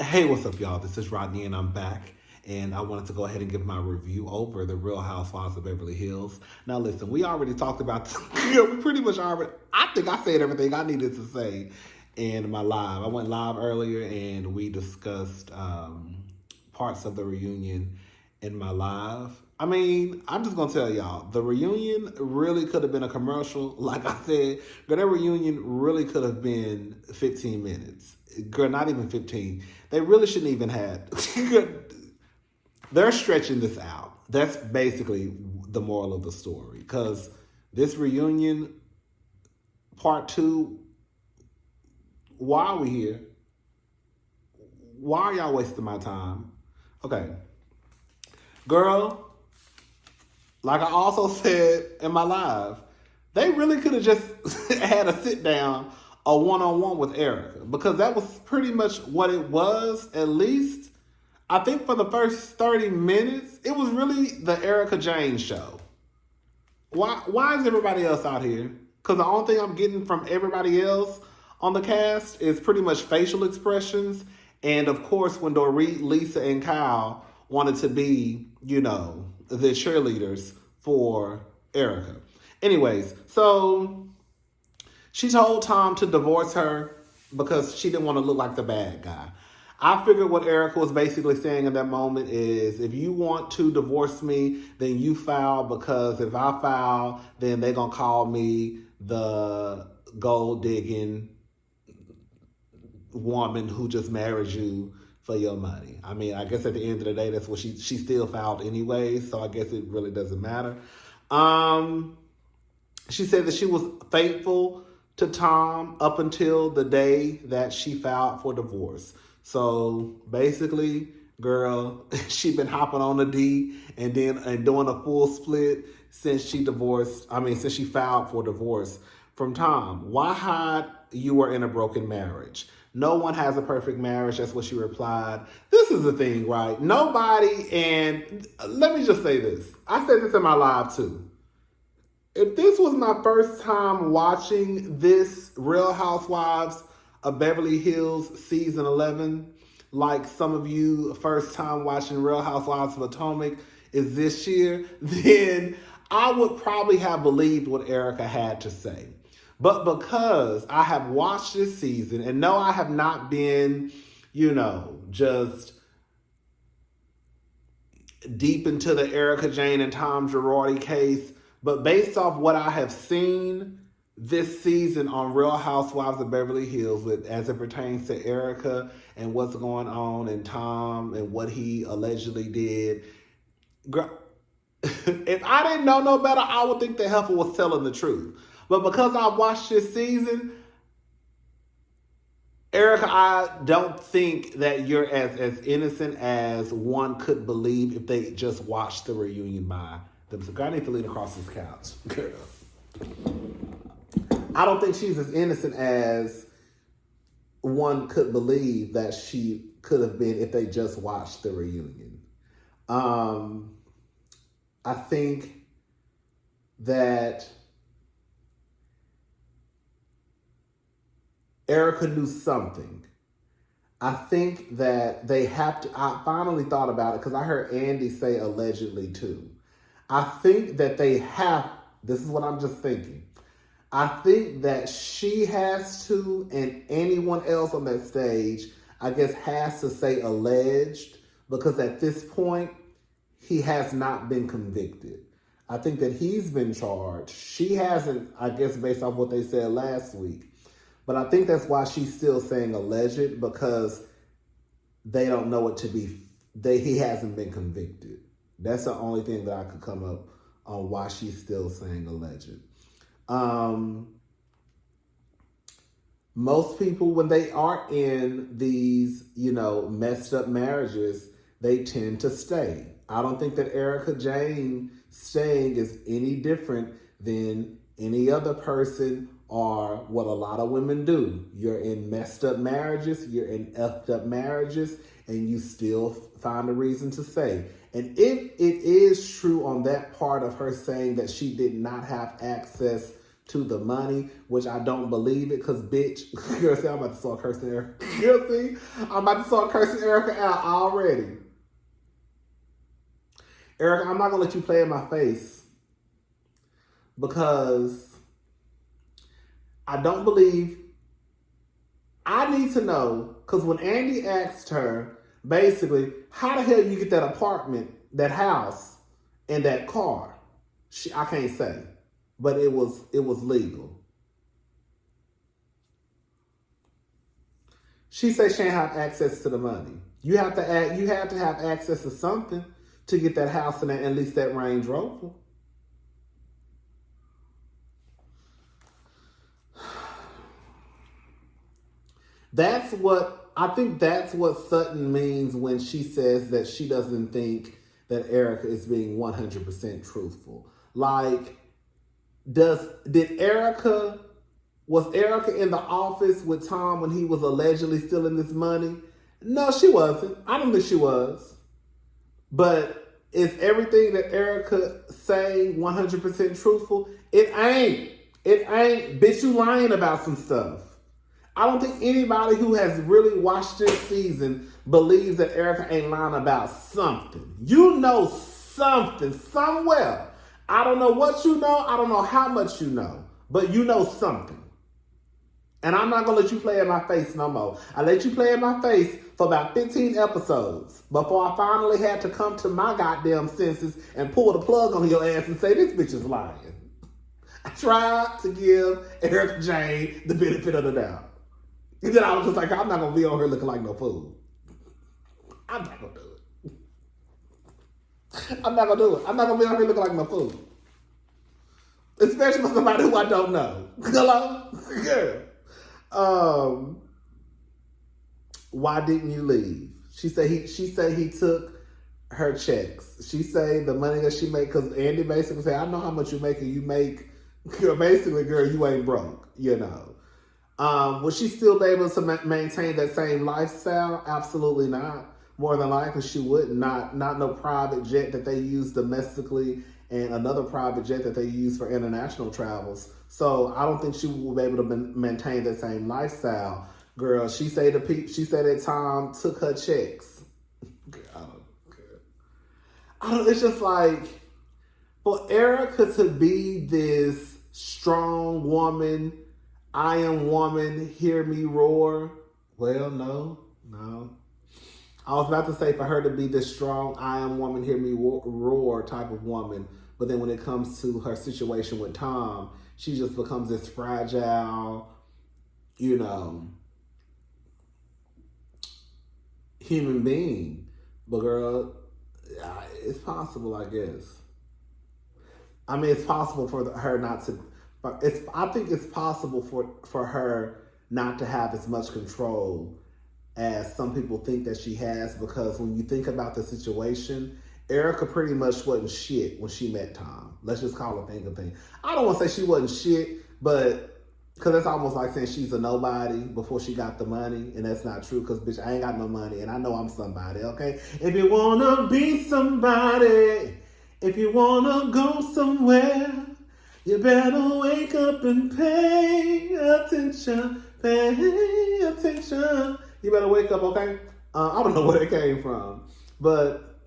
Hey, what's up, y'all? This is Rodney, and I'm back. And I wanted to go ahead and give my review over the Real Housewives of Beverly Hills. Now, listen, we already talked about, we pretty much already, I think I said everything I needed to say in my live. I went live earlier and we discussed parts of the reunion in my live. I mean, I'm just going to tell y'all, the reunion really could have been a commercial. Like I said, but that reunion really could have been 15 minutes. Girl, not even 15. They really shouldn't even have. They're stretching this out. That's basically the moral of the story. Because this reunion, part 2, why are we here? Why are y'all wasting my time? Okay. Girl, like I also said in my live, they really could have just had a sit down, a one-on-one with Erica, because that was pretty much what it was. At least I think for the first 30 minutes, it was really the Erica Jane show. Why is everybody else out here? Because the only thing I'm getting from everybody else on the cast is pretty much facial expressions. And of course, when Dorit, Lisa, and Kyle wanted to be, the cheerleaders for Erica. Anyways, so she told Tom to divorce her because she didn't want to look like the bad guy. I figured what Erica was basically saying in that moment is, if you want to divorce me, then you foul, because if I foul, then they're going to call me the gold-digging woman who just married you for your money. I mean, I guess at the end of the day, that's what she still fouled anyway, so I guess it really doesn't matter. She said that she was faithful to Tom up until the day that she filed for divorce. So basically, girl, she been hopping on the D and doing a full split since she filed for divorce from Tom. Why hide you were in a broken marriage? No one has a perfect marriage. That's what she replied. This is the thing, right? Nobody, and let me just say this. I said this in my live too. If this was my first time watching this Real Housewives of Beverly Hills season 11, like some of you first time watching Real Housewives of Potomac is this year, then I would probably have believed what Erica had to say. But because I have watched this season, and no, I have not been, just deep into the Erica Jane and Tom Girardi case, but based off what I have seen this season on Real Housewives of Beverly Hills, as it pertains to Erica and what's going on, and Tom and what he allegedly did, if I didn't know no better, I would think the heifer was telling the truth. But because I watched this season, Erica, I don't think that you're as innocent as one could believe if they just watched the reunion by themselves. I need to lean across this couch. Girl. I don't think she's as innocent as one could believe that she could have been if they just watched the reunion. I think that Erica knew something. I think that they have to, I finally thought about it because I heard Andy say allegedly too. I think that this is what I'm just thinking. I think that she has to, and anyone else on that stage, I guess, has to say alleged, because at this point, he has not been convicted. I think that he's been charged. She hasn't, I guess, based off what they said last week. But I think that's why she's still saying alleged, because they don't know it to be, he hasn't been convicted. That's the only thing that I could come up on why she's still saying alleged. Most people, when they are in these, messed up marriages, they tend to stay. I don't think that Erica Jane staying is any different than any other person, or what a lot of women do. You're in messed up marriages, you're in effed up marriages, and you still find a reason to stay. And if it is true on that part of her saying that she did not have access to the money, which I don't believe it, because bitch, girl, see, I'm about to start cursing Erica. Girl, see, I'm about to start cursing Erica out already. Erica, I'm not gonna let you play in my face because I don't believe. I need to know, because when Andy asked her, basically, how the hell you get that apartment, that house, and that car? I can't say, but it was legal. She said she ain't have access to the money. You have to have access to something to get that house and at least that Range Rover. That's what Sutton means when she says that she doesn't think that Erica is being 100% truthful. Like, was Erica in the office with Tom when he was allegedly stealing this money? No, she wasn't. I don't think she was. But is everything that Erica saying 100% truthful? It ain't. It ain't. Bitch, you lying about some stuff. I don't think anybody who has really watched this season believes that Erica ain't lying about something. You know something somewhere. I don't know what you know. I don't know how much you know. But you know something. And I'm not going to let you play in my face no more. I let you play in my face for about 15 episodes before I finally had to come to my goddamn senses and pull the plug on your ass and say, this bitch is lying. I tried to give Erica Jane the benefit of the doubt. And then I was just like, I'm not going to be on here looking like no fool. I'm not going to do it. I'm not going to do it. I'm not going to be on here looking like no fool. Especially for somebody who I don't know. Hello? Girl. Why didn't you leave? She said he took her checks. She said the money that she made, because Andy basically said, I know how much you make, and you make, basically, girl, you ain't broke, you know. Would she still be able to maintain that same lifestyle? Absolutely not. More than likely she would. Not no private jet that they use domestically and another private jet that they use for international travels. So I don't think she will be able to maintain that same lifestyle. Girl, she said that Tom took her checks. It's just like, for Erica to be this strong woman, I am woman, hear me roar. Well, no. I was about to say for her to be this strong, I am woman, hear me roar type of woman. But then when it comes to her situation with Tom, she just becomes this fragile, human being. But girl, it's possible, I guess. I mean, it's possible for her not to. I think it's possible for her not to have as much control as some people think that she has, because when you think about the situation, Erica pretty much wasn't shit when she met Tom. Let's just call a thing a thing. I don't want to say she wasn't shit, but because that's almost like saying she's a nobody before she got the money, and that's not true, because bitch, I ain't got no money, and I know I'm somebody, okay? If you want to be somebody, if you want to go somewhere, you better wake up and pay attention, pay attention. You better wake up, okay? I don't know where it came from, but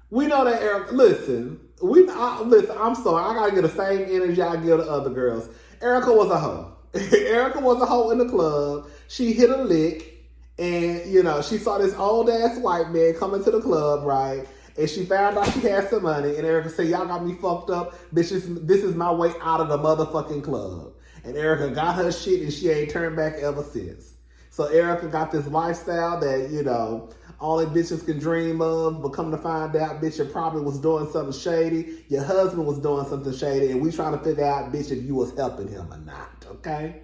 we know that Erica. Listen, I'm sorry. I gotta get the same energy I give to other girls. Erica was a hoe. Erica was a hoe in the club. She hit a lick, and she saw this old ass white man coming to the club, right? And she found out she had some money, and Erica said, y'all got me fucked up. Bitch, this is my way out of the motherfucking club. And Erica got her shit, and she ain't turned back ever since. So Erica got this lifestyle that, only bitches can dream of, but come to find out, bitch, you probably was doing something shady. Your husband was doing something shady, and we trying to figure out, bitch, if you was helping him or not, okay?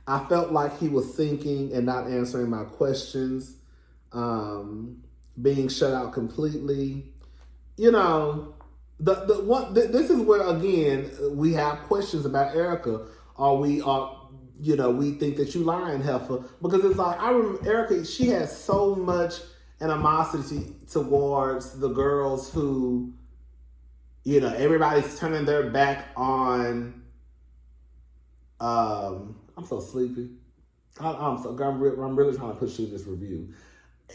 I felt like he was thinking and not answering my questions, being shut out completely. This is where, again, we have questions about Erica. We think that you lying, heifer, because it's like, I remember Erica, she had so much animosity towards the girls who, everybody's turning their back on. I'm so sleepy. I'm really trying to push through this review.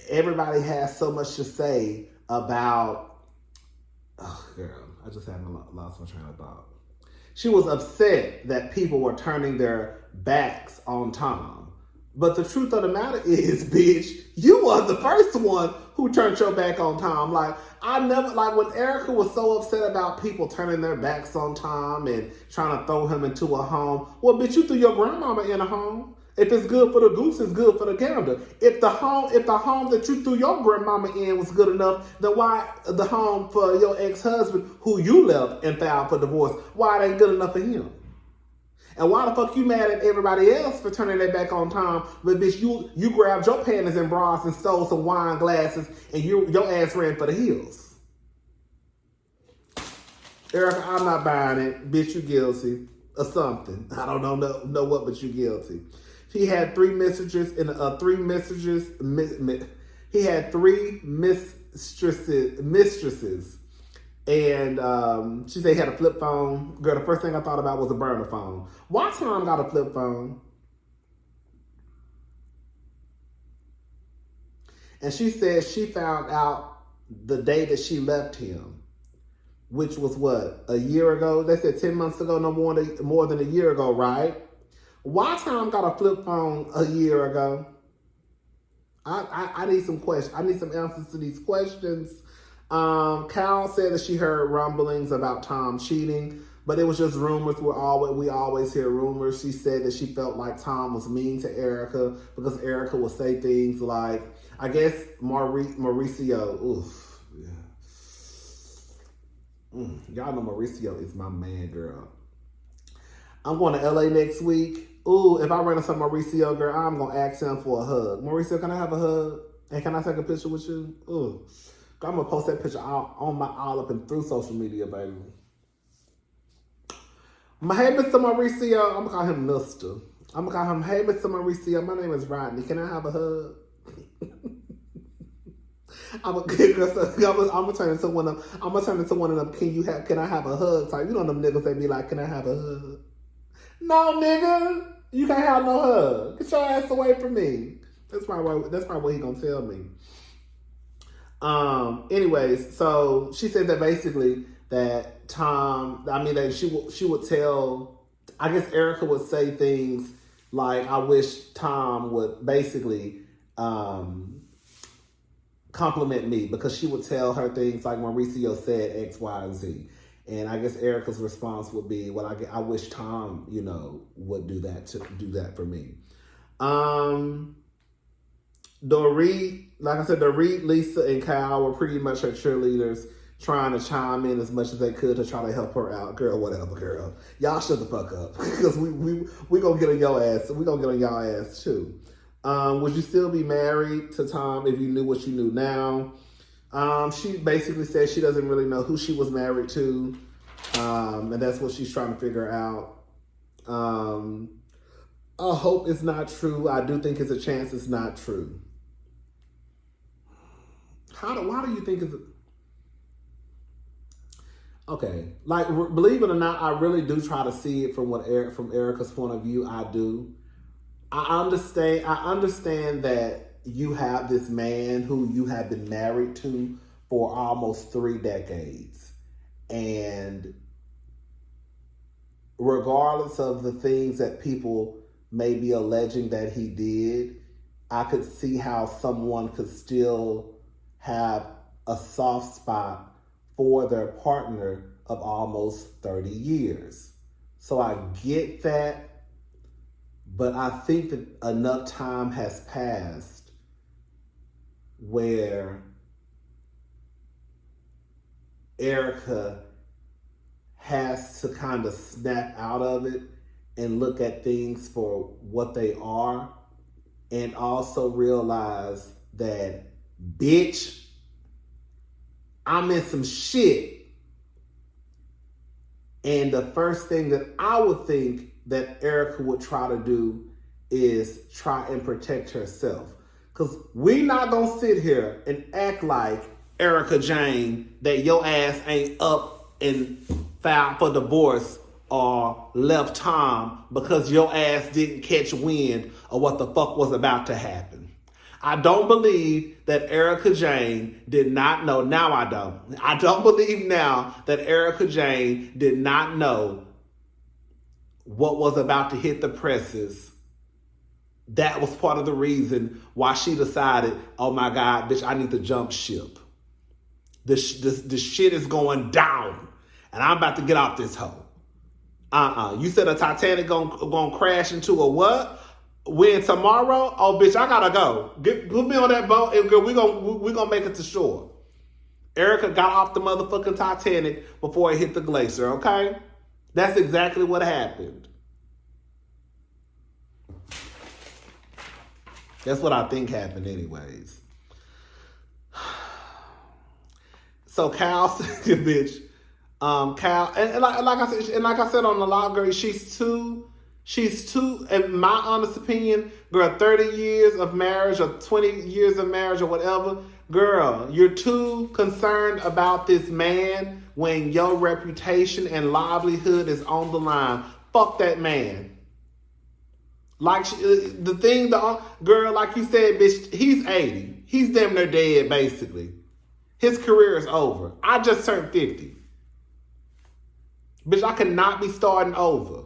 Everybody has so much to say about. Oh, girl, I just haven't lost my train of thought. She was upset that people were turning their backs on Tom. But the truth of the matter is, bitch, you were the first one who turned your back on Tom. When Erica was so upset about people turning their backs on Tom and trying to throw him into a home, well, bitch, you threw your grandmama in a home. If it's good for the goose, it's good for the gander. If the home that you threw your grandmama in was good enough, then why the home for your ex-husband, who you left and filed for divorce, why it ain't good enough for him? And why the fuck you mad at everybody else for turning their back on Tom? But bitch, you grabbed your panties and bras and stole some wine glasses and your ass ran for the hills. Erica, I'm not buying it. Bitch, you guilty or something. I don't know what, but you guilty. He had three mistresses. He had three mistresses. And she said he had a flip phone. Girl, the first thing I thought about was a burner phone. Why Tom got a flip phone? And she said she found out the day that she left him, which was what, a year ago? They said 10 months ago, no more than a year ago, right? Why Tom got a flip phone a year ago? I need some questions. I need some answers to these questions. Cal said that she heard rumblings about Tom cheating, but it was just rumors. We always hear rumors. She said that she felt like Tom was mean to Erica because Erica would say things like, I guess Mauricio. Oof, yeah. Y'all know Mauricio is my man, girl. I'm going to LA next week. Ooh, if I run into Mauricio, girl, I'm going to ask him for a hug. Mauricio, can I have a hug? And can I take a picture with you? Ooh. I'm going to post that picture all up and through social media, baby. Hey, Mr. Mauricio. I'm going to call him Mr. I'm going to call him, hey, Mr. Mauricio. My name is Rodney. Can I have a hug? I'm gonna turn into one of them. Can I have a hug type? You know them niggas that be like, can I have a hug? No, nigga, you can't have no hug. Get your ass away from me. That's probably what he gonna tell me. Anyways, so she said that basically that she would tell. I guess Erica would say things like, I wish Tom would basically compliment me, because she would tell her things like Mauricio said X, Y, and Z. And I guess Erica's response would be, well, I wish Tom, would do that for me. Dorit, like I said, Dorit, Lisa, and Kyle were pretty much her cheerleaders, trying to chime in as much as they could to try to help her out. Girl, whatever, girl. Y'all shut the fuck up, because we gonna get on your ass. We gonna get on y'all ass too. Would you still be married to Tom if you knew what you knew now? She basically said she doesn't really know who she was married to, and that's what she's trying to figure out. I hope it's not true. I do think it's a chance it's not true. Why do you think it's... Okay, like, believe it or not, I really do try to see it from Erica's point of view. I do. I understand that you have this man who you have been married to for almost 3 decades. And regardless of the things that people may be alleging that he did, I could see how someone could still have a soft spot for their partner of almost 30 years. So I get that. But I think that enough time has passed where Erica has to kind of snap out of it and look at things for what they are, and also realize that, bitch, I'm in some shit. And the first thing that I would think that Erica would try to do is try and protect herself. Because we not going to sit here and act like Erica Jane that your ass ain't up and filed for divorce or left Tom because your ass didn't catch wind of what the fuck was about to happen. I don't believe that Erica Jane did not know. Now I don't. I don't believe now that Erica Jane did not know what was about to hit the presses. That was part of the reason why she decided, oh my God, bitch, I need to jump ship. This shit is going down, and I'm about to get off this hoe. You said a Titanic gonna crash into a what? When tomorrow? Oh, bitch, I gotta go. Put me on that boat, and girl, we gonna make it to shore. Erica got off the motherfucking Titanic before it hit the glacier, okay? That's exactly what happened. That's what I think happened anyways. So Cal said, bitch, Cal, and like I said on the log, girl, she's too, in my honest opinion, girl, 30 years of marriage or 20 years of marriage or whatever, girl, you're too concerned about this man when your reputation and livelihood is on the line. Fuck that man. Like girl, like you said, bitch, he's 80. He's damn near dead, basically. His career is over. I just turned 50. Bitch, I cannot be starting over.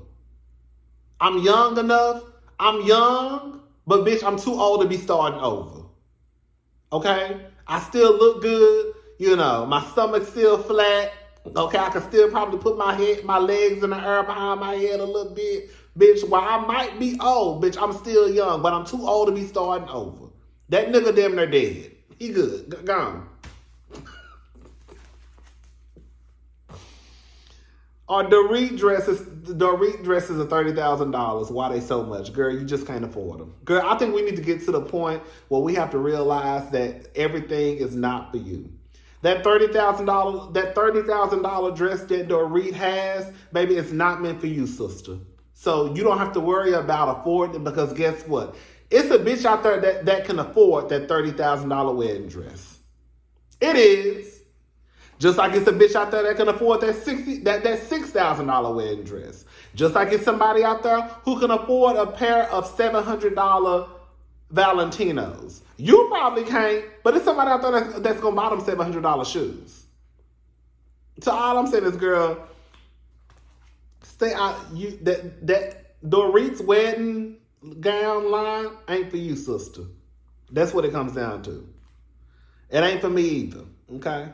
I'm young enough. I'm young, but bitch, I'm too old to be starting over. Okay? I still look good. You know, my stomach's still flat. Okay, I can still probably put my legs in the air behind my head a little bit. Bitch, while I might be old, bitch, I'm still young, but I'm too old to be starting over. That nigga damn near dead. He good. Gone. Or Dorit dresses are $30,000. Why they so much? Girl, you just can't afford them. Girl, I think we need to get to the point where we have to realize that everything is not for you. That $30,000 dress that Dorit has, baby, it's not meant for you, sister. So you don't have to worry about affording it, because guess what? It's a bitch out there that can afford that $30,000 wedding dress. It is. Just like it's a bitch out there that can afford that $6,000 wedding dress. Just like it's somebody out there who can afford a pair of $700 Valentinos. You probably can't, but it's somebody out there that's gonna buy them $700 shoes. So all I'm saying is, girl, stay out. That Dorit's wedding gown line ain't for you, sister. That's what it comes down to. It ain't for me either. Okay.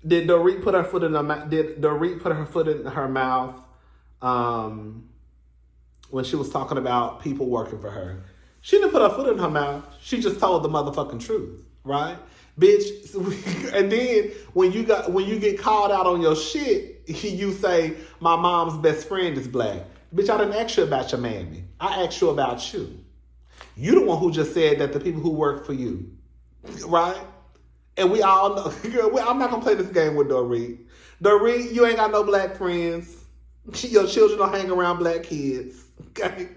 Did Dorit put her foot in her mouth? Did Dorit put her foot in her mouth when she was talking about people working for her? She didn't put her foot in her mouth. She just told the motherfucking truth, right? Bitch. And then when you get called out on your shit, you say my mom's best friend is black. Bitch, I didn't ask you about your mammy. I asked you about you. You the one who just said that the people who work for you. Right? And we all know, girl, I'm not going to play this game with Dorit. Dorit, you ain't got no black friends. Your children don't hang around black kids. Okay?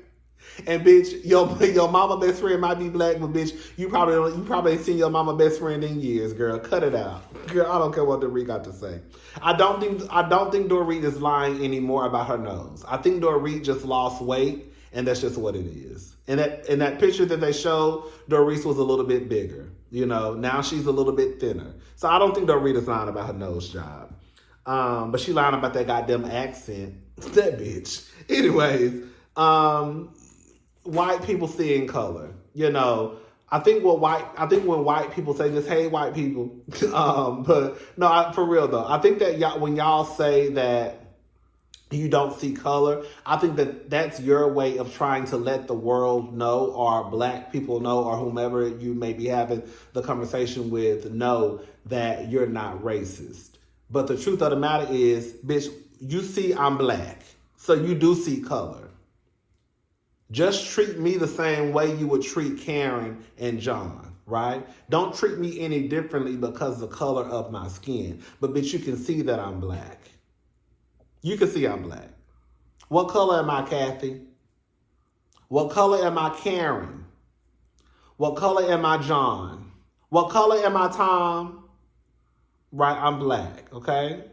And bitch, your mama best friend might be black, but bitch, you probably ain't seen your mama best friend in years, girl. Cut it out. Girl, I don't care what Dorit got to say. I don't think Dorit is lying anymore about her nose. I think Dorit just lost weight, and that's just what it is. And in that picture that they showed, Dorit was a little bit bigger. You know, now she's a little bit thinner. So I don't think Dorit is lying about her nose job. But she lying about that goddamn accent. That bitch. Anyways, white people see in color. You know, I think when white people say this, hey, white people. But no, for real though, I think that when y'all say that you don't see color, I think that's your way of trying to let the world know, or black people know, or whomever you may be having the conversation with know that you're not racist. But the truth of the matter is, bitch, you see I'm black, so you do see color. Just treat me the same way you would treat Karen and John, right? Don't treat me any differently because of the color of my skin. But bitch, you can see that I'm black. You can see I'm black. What color am I, Kathy? What color am I Karen? What color am I John? What color am I Tom? Right, I'm black, okay?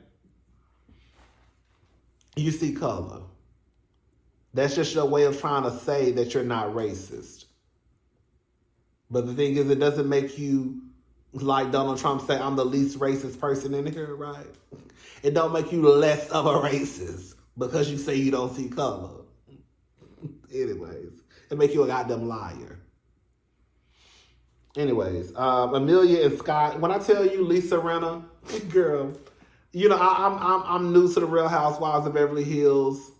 You see color. That's just your way of trying to say that you're not racist. But the thing is, it doesn't make you, like Donald Trump say, I'm the least racist person in here, right? It don't make you less of a racist because you say you don't see color. Anyways, it make you a goddamn liar. Anyways, Amelia and Scott. When I tell you Lisa Rinna, girl, you know I'm new to the Real Housewives of Beverly Hills,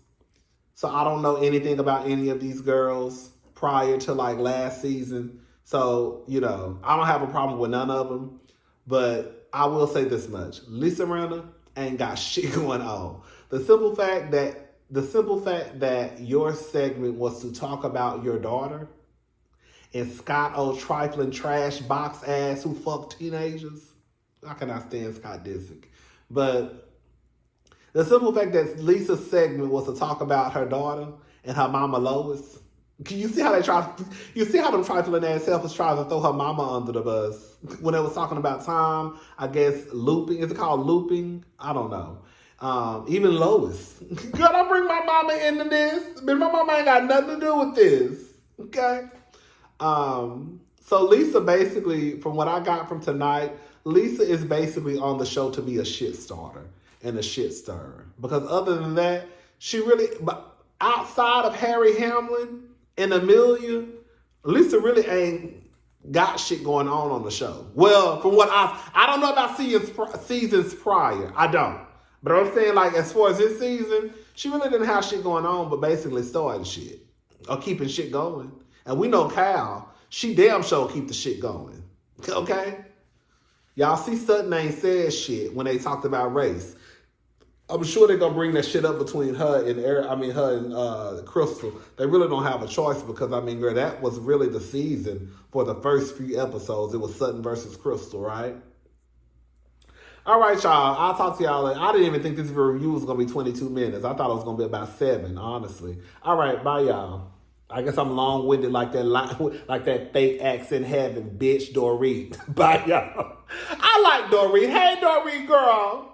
so I don't know anything about any of these girls prior to like last season. So you know I don't have a problem with none of them, but I will say this much: Lisa Rinna ain't got shit going on. The simple fact that your segment was to talk about your daughter. And Scott, old trifling trash box ass who fuck teenagers. I cannot stand Scott Disick. But the simple fact that Lisa's segment was to talk about her daughter and her mama Lois. You see how you see how them trifling ass helpers try to throw her mama under the bus when they was talking about Tom, I guess looping. Is it called looping? I don't know. Even Lois. Girl, don't bring my mama into this. My mama ain't got nothing to do with this. Okay? So Lisa basically, from what I got from tonight, Lisa is basically on the show to be a shit starter and a shit stirrer. Because other than that, she really, but outside of Harry Hamlin and Amelia, Lisa really ain't got shit going on the show. Well, from what I don't know about seasons prior. I don't. But I'm saying, like, as far as this season, she really didn't have shit going on, but basically starting shit or keeping shit going. And we know Cal, she damn sure keep the shit going. Okay? Y'all see Sutton ain't said shit when they talked about race. I'm sure they're going to bring that shit up between her and Crystal. They really don't have a choice because, girl, that was really the season for the first few episodes. It was Sutton versus Crystal, right? All right, y'all. I'll talk to y'all later. I didn't even think this review was going to be 22 minutes. I thought it was going to be about 7, honestly. All right, bye, y'all. I guess I'm long-winded like that fake accent having bitch Dorit. Bye, y'all. I like Dorit. Hey, Dorit, girl.